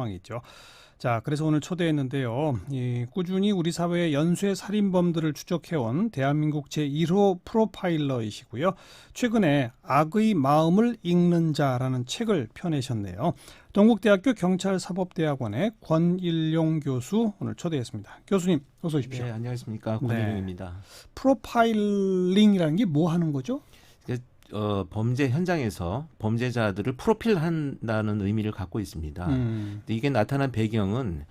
상황이죠. 자, 그래서 오늘 초대했는데요. 꾸준히 우리 사회의 연쇄 살인범들을 추적해온 대한민국 제1호 프로파일러이시고요. 최근에 악의 마음을 읽는 자라는 책을 펴내셨네요. 동국대학교 경찰사법대학원의 권일용 교수 오늘 초대했습니다. 교수님 어서 오십시오. 네, 안녕하십니까. 권일용입니다. 네. 프로파일링이라는 게 뭐 하는 거죠? 범죄 현장에서 범죄자들을 프로필한다는 의미를 갖고 있습니다. 근데 이게 나타난 배경은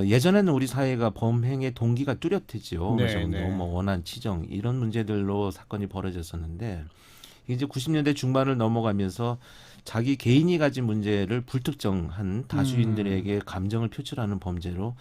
예전에는 우리 사회가 범행의 동기가 뚜렷했죠. 어느 정도 뭐 원한 치정 이런 문제들로 사건이 벌어졌었는데 이제 90년대 중반을 넘어가면서 자기 개인이 가진 문제를 불특정한 다수인들에게 감정을 표출하는 범죄로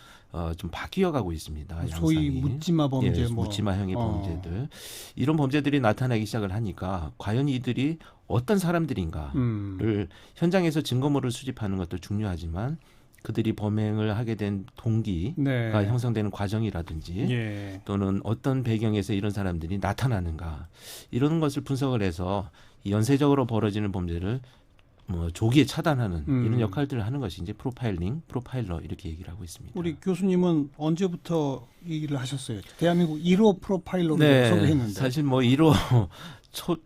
좀 바뀌어가고 있습니다. 소위 양상이. 묻지마 범죄, 예, 묻지마형의 범죄들 이런 범죄들이 나타나기 시작을 하니까 과연 이들이 어떤 사람들인가를 현장에서 증거물을 수집하는 것도 중요하지만 그들이 범행을 하게 된 동기가 형성되는 과정이라든지 또는 어떤 배경에서 이런 사람들이 나타나는가 이런 것을 분석을 해서 연쇄적으로 벌어지는 범죄를 뭐 조기에 차단하는 이런 역할들을 하는 것이 이제 프로파일링, 프로파일러 이렇게 얘기를 하고 있습니다. 우리 교수님은 언제부터 이 일을 하셨어요? 대한민국 1호 프로파일러로 소개했는데. 사실 뭐 1호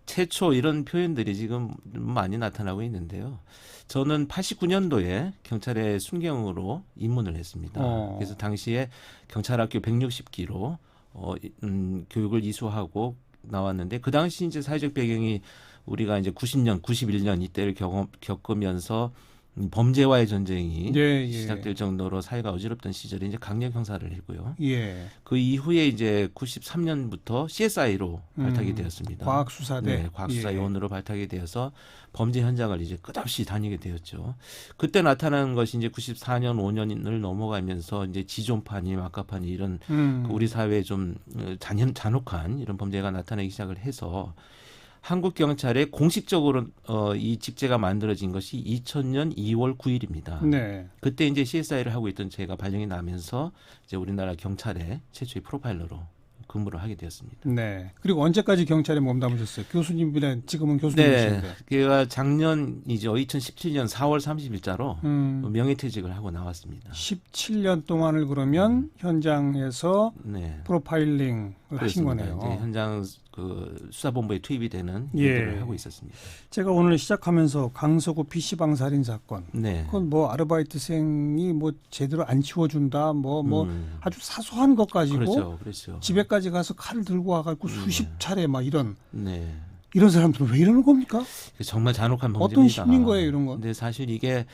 최초 이런 표현들이 지금 많이 나타나고 있는데요. 저는 89년도에 경찰의 순경으로 입문을 했습니다. 그래서 당시에 경찰학교 160기로 교육을 이수하고 나왔는데 그 당시 이제 사회적 배경이 우리가 이제 90년, 91년 이때를 겪으면서 범죄와의 전쟁이 시작될 정도로 사회가 어지럽던 시절에 이제 강력 형사를 했고요. 그 이후에 이제 93년부터 CSI로 발탁이 되었습니다. 과학수사대. 네, 과학수사 요원으로 발탁이 되어서 범죄 현장을 이제 끝없이 다니게 되었죠. 그때 나타나는 것이 이제 94년, 5년을 넘어가면서 이제 지존파니, 막가파니 이런 우리 사회에 좀 잔혹한 이런 범죄가 나타나기 시작을 해서 한국 경찰에 공식적으로 이 직제가 만들어진 것이 2000년 2월 9일입니다. 그때 이제 CSI를 하고 있던 제가 발령이 나면서 이제 우리나라 경찰의 최초의 프로파일러로 근무를 하게 되었습니다. 네. 그리고 언제까지 경찰에 몸담으셨어요? 교수님이랑 지금은 교수님이신데. 네. 제가 작년이죠. 2017년 4월 30일자로 명예퇴직을 하고 나왔습니다. 17년 동안을 그러면 현장에서 프로파일링을 하신 거네요. 이제 현장 그 수사본부에 투입이 되는 일들을 하고 있었습니다. 제가 오늘 시작하면서 강서구 PC방 살인 사건. 그건 뭐 아르바이트생이 뭐 제대로 안 치워준다. 뭐 아주 사소한 것 가지고 그렇죠. 집에까지 가서 칼을 들고 와가지고 수십 차례 막 이런 사람들은 왜 이러는 겁니까? 정말 잔혹한 범죄입니다. 어떤 심리인 거예요, 이런 건? 근데 사실 이게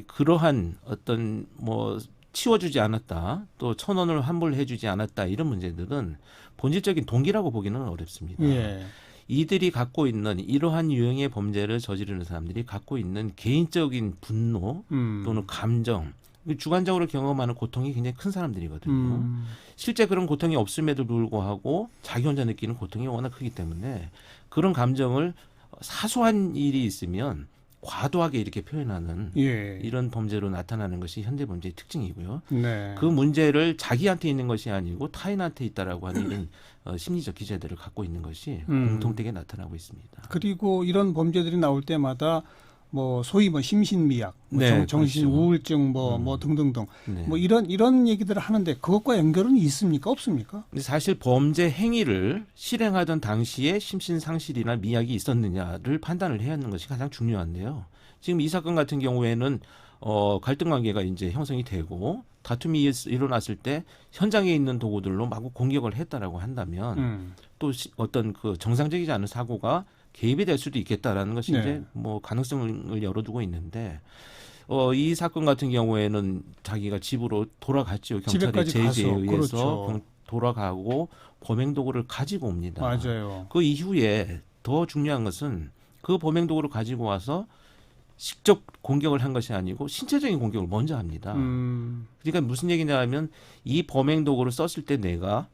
그러한 어떤 뭐 치워주지 않았다, 또 1,000원을 환불해주지 않았다 이런 문제들은 본질적인 동기라고 보기는 어렵습니다. 이들이 갖고 있는 이러한 유형의 범죄를 저지르는 사람들이 갖고 있는 개인적인 분노 또는 감정, 주관적으로 경험하는 고통이 굉장히 큰 사람들이거든요. 실제 그런 고통이 없음에도 불구하고 자기 혼자 느끼는 고통이 워낙 크기 때문에 그런 감정을 사소한 일이 있으면 과도하게 이렇게 표현하는 이런 범죄로 나타나는 것이 현대 범죄의 특징이고요. 그 문제를 자기한테 있는 것이 아니고 타인한테 있다라고 하는 이런 심리적 기제들을 갖고 있는 것이 공통되게 나타나고 있습니다. 그리고 이런 범죄들이 나올 때마다 뭐 소위 뭐 심신미약, 정신 우울증 뭐 등등등 뭐 이런 얘기들을 하는데 그것과 연결은 있습니까? 없습니까? 근데 사실 범죄 행위를 실행하던 당시에 심신상실이나 미약이 있었느냐를 판단을 해야 하는 것이 가장 중요한데요. 지금 이 사건 같은 경우에는 갈등 관계가 이제 형성이 되고 다툼이 일어났을 때 현장에 있는 도구들로 마구 공격을 했다라고 한다면 또 어떤 그 정상적이지 않은 사고가 개입이 될 수도 있겠다라는 것이 이제 뭐 가능성을 열어두고 있는데 이 사건 같은 경우에는 자기가 집으로 돌아갔죠. 경찰의 제지에 의해서 돌아가고 범행 도구를 가지고 옵니다. 맞아요. 그 이후에 더 중요한 것은 그 범행 도구를 가지고 와서 직접 공격을 한 것이 아니고 신체적인 공격을 먼저 합니다. 그러니까 무슨 얘기냐 하면 이 범행 도구를 썼을 때 내가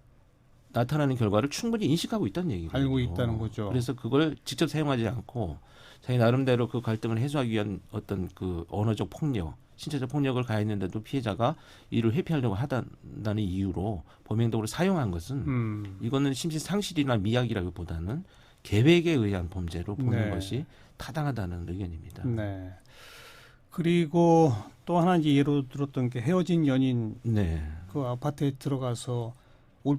나타나는 결과를 충분히 인식하고 있다는 얘기거든요. 알고 있다는 거죠. 그래서 그걸 직접 사용하지 않고 자기 나름대로 그 갈등을 해소하기 위한 어떤 그 언어적 폭력, 신체적 폭력을 가했는데도 피해자가 이를 회피하려고 한다는 이유로 범행도구를 사용한 것은 이거는 심신상실이나 미약이라기보다는 계획에 의한 범죄로 보는 것이 타당하다는 의견입니다. 그리고 또 하나 이제 예로 들었던 게 헤어진 연인 네. 그 아파트에 들어가서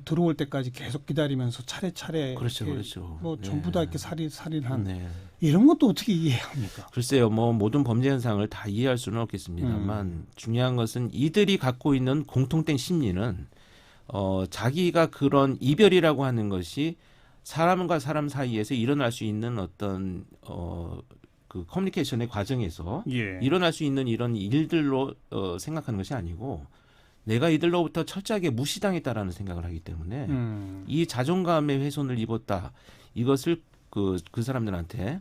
들어올 때까지 계속 기다리면서 차례차례 그렇죠, 이렇게 그렇죠. 뭐 네. 전부 다 이렇게 살인한 네. 이런 것도 어떻게 이해합니까? 글쎄요, 뭐 모든 범죄 현상을 다 이해할 수는 없겠습니다만 중요한 것은 이들이 갖고 있는 공통된 심리는 자기가 그런 이별이라고 하는 것이 사람과 사람 사이에서 일어날 수 있는 어떤 그 커뮤니케이션의 과정에서 예. 일어날 수 있는 이런 일들로 생각하는 것이 아니고 내가 이들로부터 철저하게 무시당했다라는 생각을 하기 때문에 이 자존감의 훼손을 입었다. 이것을 그 사람들한테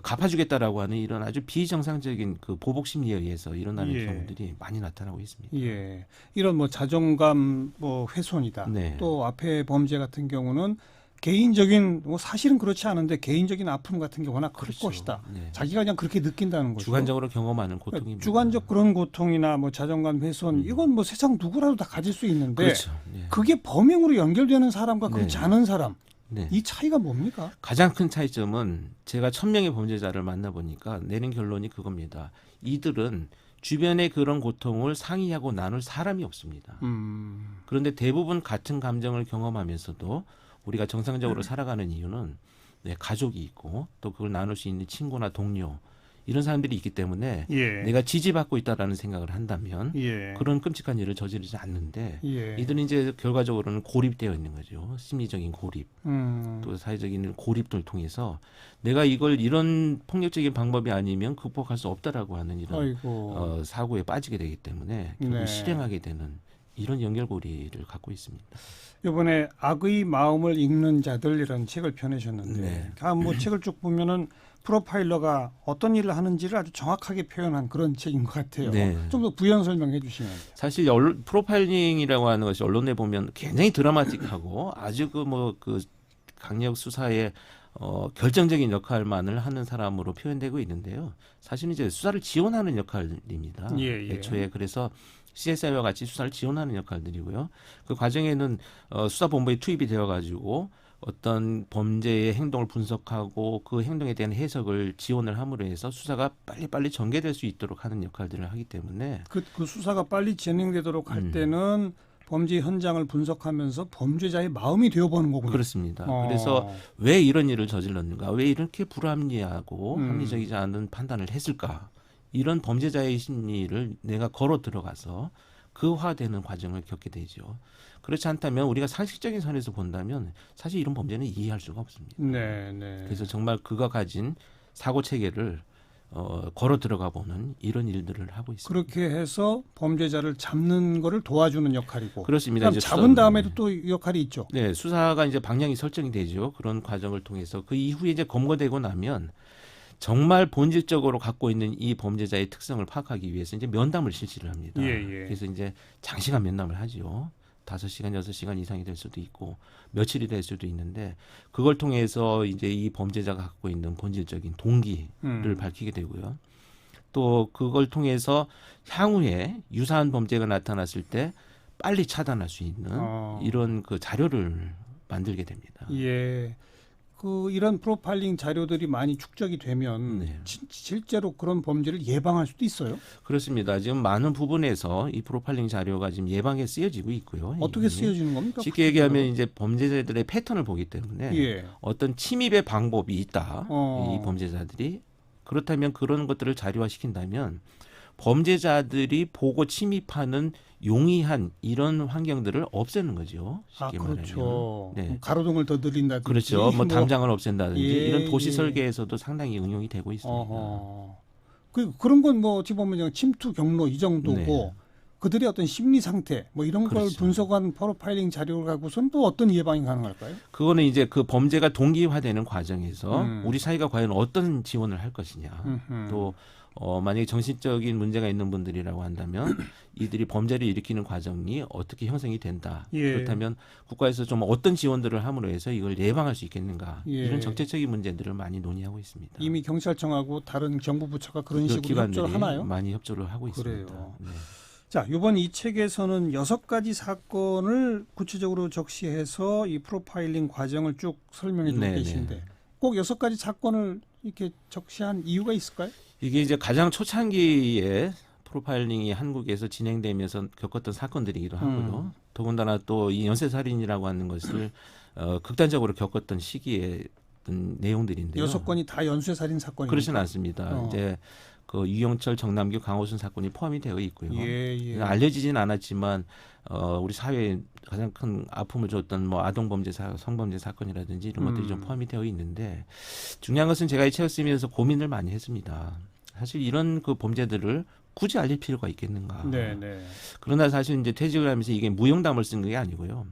갚아주겠다라고 하는 이런 아주 비정상적인 그 보복 심리에 의해서 일어나는 예. 경우들이 많이 나타나고 있습니다. 예. 이런 뭐 자존감 뭐 훼손이다. 네. 또 앞에 범죄 같은 경우는 개인적인 뭐 사실은 그렇지 않은데 개인적인 아픔 같은 게 워낙 클 그렇죠. 것이다. 네. 자기가 그냥 그렇게 느낀다는 거죠. 주관적으로 경험하는 고통입니다. 주관적 그런 고통이나 뭐 자존감 훼손 이건 뭐 세상 누구라도 다 가질 수 있는데 그렇죠. 네. 그게 범행으로 연결되는 사람과 그렇지 네. 않은 사람 네. 이 차이가 뭡니까? 가장 큰 차이점은 제가 1000명의 범죄자를 만나보니까 내린 결론이 그겁니다. 이들은 주변의 그런 고통을 상의하고 나눌 사람이 없습니다. 그런데 대부분 같은 감정을 경험하면서도 우리가 정상적으로 살아가는 이유는 가족이 있고 또 그걸 나눌 수 있는 친구나 동료 이런 사람들이 있기 때문에 예. 내가 지지받고 있다라는 생각을 한다면 예. 그런 끔찍한 일을 저지르지 않는데 예. 이들은 이제 결과적으로는 고립되어 있는 거죠. 심리적인 고립, 음. 또 사회적인 고립들 통해서 내가 이걸 이런 폭력적인 방법이 아니면 극복할 수 없다라고 하는 이런 아이고. 사고에 빠지게 되기 때문에 결국 네. 실행하게 되는 이런 연결고리를 갖고 있습니다. 이번에 악의 마음을 읽는 자들이라는 책을 펴내셨는데 네. 뭐 책을 쭉 보면은 프로파일러가 어떤 일을 하는지를 아주 정확하게 표현한 그런 책인 것 같아요. 네. 좀 더 부연 설명해 주시면. 사실 프로파일링이라고 하는 것이 언론에 보면 굉장히 드라마틱하고 아주 그 강력 수사에 결정적인 역할만을 하는 사람으로 표현되고 있는데요. 사실은 이제 수사를 지원하는 역할입니다. 예. 애초에 그래서 CSI와 같이 수사를 지원하는 역할들이고요. 그 과정에는 수사본부에 투입이 되어가지고 어떤 범죄의 행동을 분석하고 그 행동에 대한 해석을 지원을 함으로 해서 수사가 빨리빨리 전개될 수 있도록 하는 역할들을 하기 때문에 그 수사가 빨리 진행되도록 할 때는 범죄 현장을 분석하면서 범죄자의 마음이 되어보는 거군요. 그렇습니다. 그래서 왜 이런 일을 저질렀는가, 왜 이렇게 불합리하고 합리적이지 않은 판단을 했을까, 이런 범죄자의 심리를 내가 걸어 들어가서 그화되는 과정을 겪게 되죠. 그렇지 않다면 우리가 상식적인 선에서 본다면 사실 이런 범죄는 이해할 수가 없습니다. 네. 그래서 정말 그가 가진 사고 체계를 걸어 들어가 보는 이런 일들을 하고 있습니다. 그렇게 해서 범죄자를 잡는 거를 도와주는 역할이고. 그렇습니다. 그럼 이제 잡은 다음에도 또 역할이 있죠. 네, 수사가 이제 방향이 설정이 되죠. 그런 과정을 통해서 그 이후에 이제 검거되고 나면 정말 본질적으로 갖고 있는 이 범죄자의 특성을 파악하기 위해서 이제 면담을 실시를 합니다. 예. 그래서 이제 장시간 면담을 하죠. 5시간, 6시간 이상이 될 수도 있고 며칠이 될 수도 있는데 그걸 통해서 이제 이 범죄자가 갖고 있는 본질적인 동기를 밝히게 되고요. 또 그걸 통해서 향후에 유사한 범죄가 나타났을 때 빨리 차단할 수 있는 이런 그 자료를 만들게 됩니다. 예. 이런 프로파일링 자료들이 많이 축적이 되면 네. 실제로 그런 범죄를 예방할 수도 있어요. 그렇습니다. 지금 많은 부분에서 이 프로파일링 자료가 지금 예방에 쓰여지고 있고요. 어떻게 쓰여지는 겁니까? 쉽게 얘기하면 이제 범죄자들의 패턴을 보기 때문에 예. 어떤 침입의 방법이 있다. 어. 이 범죄자들이 그렇다면 그런 것들을 자료화시킨다면 범죄자들이 보고 침입하는 용이한 이런 환경들을 없애는 거죠. 쉽게 그렇죠. 말하면. 네. 가로등을 더 늘린다든지. 그렇죠. 뭐 담장을 없앤다든지 예, 이런 도시 예. 설계에서도 상당히 응용이 되고 있습니다. 그런 건 뭐 어찌 보면 그냥 침투 경로 이 정도고 네. 그들의 어떤 심리 상태 뭐 이런 걸 그렇죠. 분석한 프로파일링 자료를 갖고서는 또 어떤 예방이 가능할까요? 그거는 이제 그 범죄가 동기화되는 과정에서 우리 사회가 과연 어떤 지원을 할 것이냐. 또 만약에 정신적인 문제가 있는 분들이라고 한다면 이들이 범죄를 일으키는 과정이 어떻게 형성이 된다. 예. 그렇다면 국가에서 좀 어떤 지원들을 함으로 해서 이걸 예방할 수 있겠는가. 예. 이런 정책적인 문제들을 많이 논의하고 있습니다. 이미 경찰청하고 다른 정부 부처가 그런 그 식으로 기관들이 협조를 하나요? 많이 협조를 하고 그래요. 있습니다. 네. 자, 이번 이 책에서는 6가지 사건을 구체적으로 적시해서 이 프로파일링 과정을 쭉 설명해 주고 네, 계신데 꼭 6가지 사건을 이렇게 적시한 이유가 있을까요? 이게 이제 가장 초창기에 프로파일링이 한국에서 진행되면서 겪었던 사건들이기도 하고요. 더군다나 또 이 연쇄살인이라고 하는 것을 극단적으로 겪었던 시기에 어떤 내용들인데요. 6건이 다 연쇄살인 사건입니다. 그렇지는 않습니다. 이제 그 유영철, 정남규, 강호순 사건이 포함이 되어 있고요. 예. 알려지진 않았지만 우리 사회에 가장 큰 아픔을 줬던 뭐 아동범죄, 성범죄 사건이라든지 이런 것들이 좀 포함이 되어 있는데 중요한 것은 제가 이 책을 쓰면서 고민을 많이 했습니다. 사실 이런 그 범죄들을 굳이 알릴 필요가 있겠는가. 네. 그러나 사실 이제 퇴직을 하면서 이게 무용담을 쓴 게 아니고요.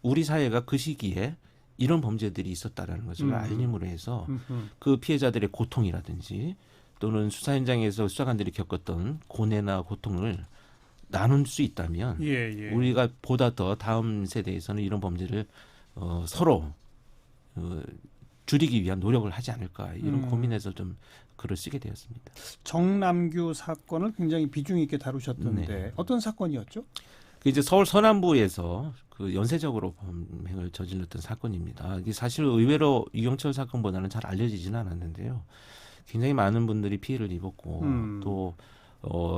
우리 사회가 그 시기에 이런 범죄들이 있었다라는 것을 알림으로 해서 그 피해자들의 고통이라든지 또는 수사 현장에서 수사관들이 겪었던 고뇌나 고통을 나눌 수 있다면 우리가 보다 더 다음 세대에서는 이런 범죄를 서로 줄이기 위한 노력을 하지 않을까 이런 고민에서 좀 글을 쓰게 되었습니다. 정남규 사건을 굉장히 비중 있게 다루셨던데 어떤 사건이었죠? 그 이제 서울 서남부에서 그 연쇄적으로 범행을 저질렀던 사건입니다. 이게 사실 의외로 유경철 사건보다는 잘 알려지지는 않았는데요. 굉장히 많은 분들이 피해를 입었고 또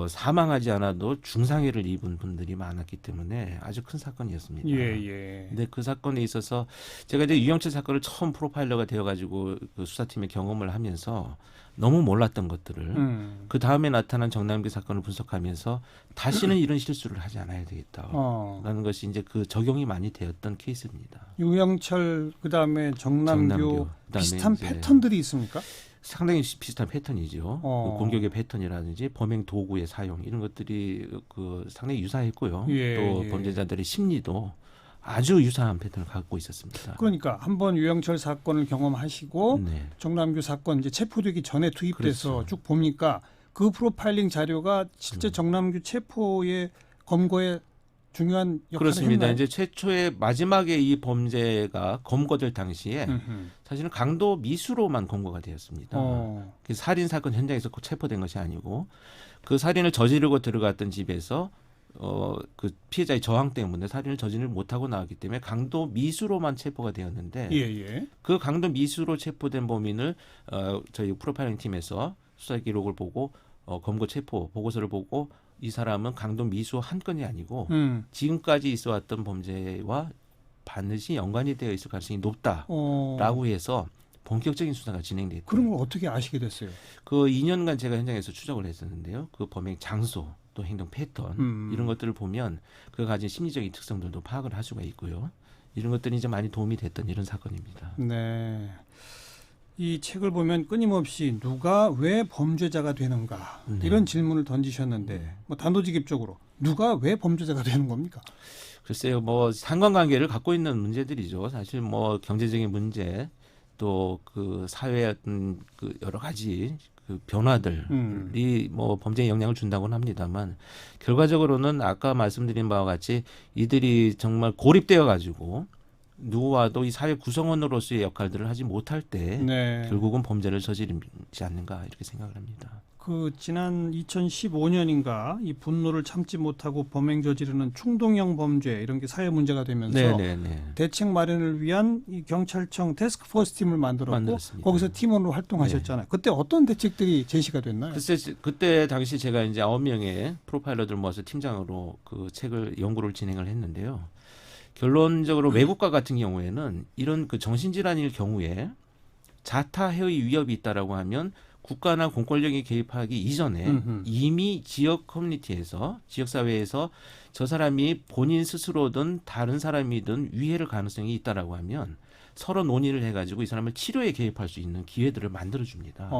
사망하지 않아도 중상해를 입은 분들이 많았기 때문에 아주 큰 사건이었습니다. 근데 그 사건에 있어서 제가 이제 유경철 사건을 처음 프로파일러가 되어가지고 그 수사팀의 경험을 하면서 너무 몰랐던 것들을 그 다음에 나타난 정남규 사건을 분석하면서 다시는 이런 실수를 하지 않아야 되겠다라는 것이 이제 그 적용이 많이 되었던 케이스입니다. 유영철 그다음에 정남규 그다음에 비슷한 이제 패턴들이 있습니까? 상당히 비슷한 패턴이죠. 그 공격의 패턴이라든지 범행 도구의 사용 이런 것들이 그 상당히 유사했고요. 또 범죄자들의 심리도 아주 유사한 패턴을 갖고 있었습니다. 그러니까 한번 유영철 사건을 경험하시고 네. 정남규 사건 이제 체포되기 전에 투입돼서 그렇죠. 쭉 보니까 그 프로파일링 자료가 실제 정남규 체포의 검거에 중요한 역할을 그렇습니다. 했나요? 이제 최초의 마지막에 이 범죄가 검거될 당시에 사실은 강도 미수로만 검거가 되었습니다. 그 살인 사건 현장에서 체포된 것이 아니고 그 살인을 저지르고 들어갔던 집에서 그 피해자의 저항 때문에 살인을 저지르지 못하고 나왔기 때문에 강도 미수로만 체포가 되었는데 그 강도 미수로 체포된 범인을 저희 프로파일링 팀에서 수사 기록을 보고 검거 체포 보고서를 보고 이 사람은 강도 미수 한 건이 아니고 지금까지 있어왔던 범죄와 반드시 연관이 되어 있을 가능성이 높다라고 해서 본격적인 수사가 진행됐고 그런 걸 어떻게 아시게 됐어요? 그 2년간 제가 현장에서 추적을 했었는데요. 그 범행 장소 또 행동 패턴 이런 것들을 보면 그가 가진 심리적인 특성들도 파악을 할 수가 있고요. 이런 것들이 이제 많이 도움이 됐던 이런 사건입니다. 네. 이 책을 보면 끊임없이 누가 왜 범죄자가 되는가 이런 질문을 던지셨는데 뭐 단도직입적으로 누가 왜 범죄자가 되는 겁니까? 글쎄요, 뭐 상관관계를 갖고 있는 문제들이죠. 사실 뭐 경제적인 문제 또 그 사회의 어떤 그 여러 가지 그 변화들이 뭐 범죄에 영향을 준다고는 합니다만 결과적으로는 아까 말씀드린 바와 같이 이들이 정말 고립되어 가지고 누구와도 이 사회 구성원으로서의 역할들을 하지 못할 때 결국은 범죄를 저지르지 않는가 이렇게 생각을 합니다. 그 지난 2015년인가 이 분노를 참지 못하고 범행 저지르는 충동형 범죄 이런 게 사회 문제가 되면서 대책 마련을 위한 이 경찰청 테스크포스 팀을 만들었습니다. 거기서 팀원으로 활동하셨잖아요. 그때 어떤 대책들이 제시가 됐나요? 글쎄 그때 당시 제가 이제 9명의 프로파일러들 모아서 팀장으로 그 책을 연구를 진행을 했는데요. 결론적으로 외국과 같은 경우에는 이런 그 정신질환일 경우에 자타 해의 위협이 있다라고 하면 국가나 공권력이 개입하기 이전에 이미 지역 커뮤니티에서 지역 사회에서 저 사람이 본인 스스로든 다른 사람이든 위해를 가능성이 있다라고 하면 서로 논의를 해가지고 이 사람을 치료에 개입할 수 있는 기회들을 만들어줍니다.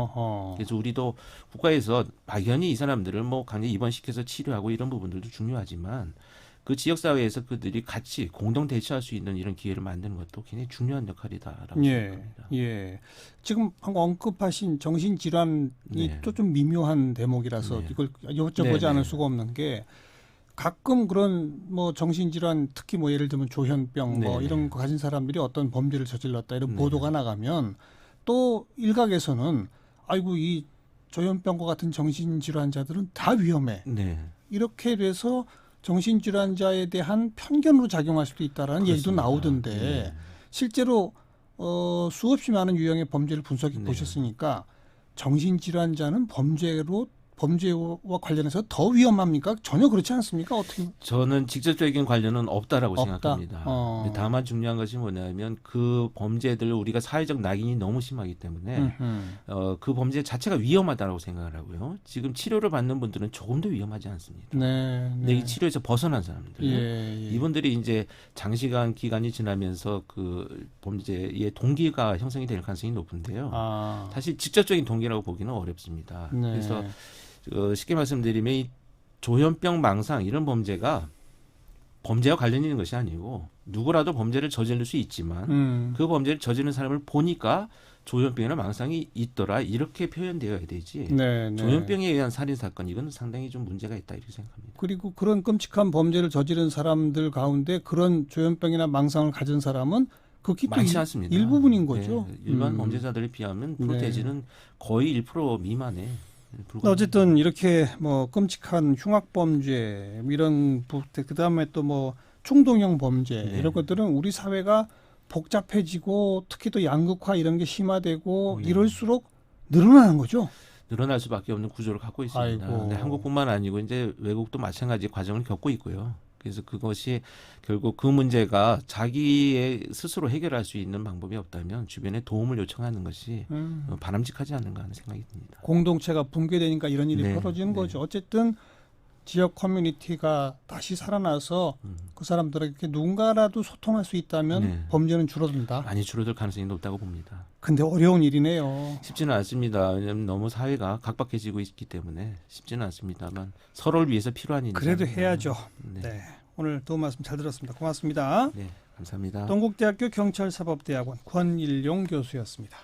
그래서 우리도 국가에서 막연히 이 사람들을 뭐 강제 입원시켜서 치료하고 이런 부분들도 중요하지만 그 지역 사회에서 그들이 같이 공동 대처할 수 있는 이런 기회를 만드는 것도 굉장히 중요한 역할이다라고 생각합니다. 지금 방금 언급하신 정신질환이 또 좀 미묘한 대목이라서 이걸 여쭤보지 않을 수가 없는 게 가끔 그런 뭐 정신질환 특히 뭐 예를 들면 조현병 뭐 이런 거 가진 사람들이 어떤 범죄를 저질렀다 이런 보도가 나가면 또 일각에서는 아이고 이 조현병과 같은 정신질환자들은 다 위험해. 이렇게 돼서 정신질환자에 대한 편견으로 작용할 수도 있다라는 얘기도 나오던데 실제로 수없이 많은 유형의 범죄를 분석해 보셨으니까 정신질환자는 범죄와 관련해서 더 위험합니까? 전혀 그렇지 않습니까? 어떻게? 저는 직접적인 관련은 없다라고 없다. 생각합니다. 근데 다만 중요한 것이 뭐냐면 그 범죄들 우리가 사회적 낙인이 너무 심하기 때문에 그 범죄 자체가 위험하다고 생각을 하고요. 지금 치료를 받는 분들은 조금 더 위험하지 않습니다. 네. 근데 이 치료에서 벗어난 사람들, 예. 이분들이 이제 장시간 기간이 지나면서 그 범죄의 동기가 형성이 될 가능성이 높은데요. 사실 직접적인 동기라고 보기는 어렵습니다. 네. 그래서 쉽게 말씀드리면 이 조현병 망상 이런 범죄가 범죄와 관련 있는 것이 아니고 누구라도 범죄를 저지를 수 있지만 그 범죄를 저지르는 사람을 보니까 조현병이나 망상이 있더라 이렇게 표현되어야 되지. 네. 조현병에 의한 살인 사건 이건 상당히 좀 문제가 있다 이렇게 생각합니다. 그리고 그런 끔찍한 범죄를 저지른 사람들 가운데 그런 조현병이나 망상을 가진 사람은 극히 또 많지 않습니다. 일부분인 거죠. 네, 일반 범죄자들에 비하면 프로테지는 거의 1% 미만에 불과합니다. 어쨌든 이렇게 뭐 끔찍한 흉악 범죄 이런 그다음에 또 뭐 충동형 범죄 네. 이런 것들은 우리 사회가 복잡해지고 특히 또 양극화 이런 게 심화되고 네. 이럴수록 늘어나는 거죠. 늘어날 수밖에 없는 구조를 갖고 있습니다. 아이고. 근데 한국뿐만 아니고 이제 외국도 마찬가지 과정을 겪고 있고요. 그래서 그것이 결국 그 문제가 자기의 스스로 해결할 수 있는 방법이 없다면 주변에 도움을 요청하는 것이 바람직하지 않는가 하는 생각이 듭니다. 공동체가 붕괴되니까 이런 일이 네, 벌어지는 네. 거죠. 어쨌든 지역 커뮤니티가 다시 살아나서 그 사람들에게 누군가라도 소통할 수 있다면 네. 범죄는 줄어든다. 많이 줄어들 가능성이 높다고 봅니다. 근데 어려운 일이네요. 쉽지는 않습니다. 왜냐하면 너무 사회가 각박해지고 있기 때문에 쉽지는 않습니다만 서로를 위해서 필요한 일이죠. 그래도 해야죠. 네. 네. 오늘 도움 말씀 잘 들었습니다. 고맙습니다. 네, 감사합니다. 동국대학교 경찰사법대학원 권일용 교수였습니다.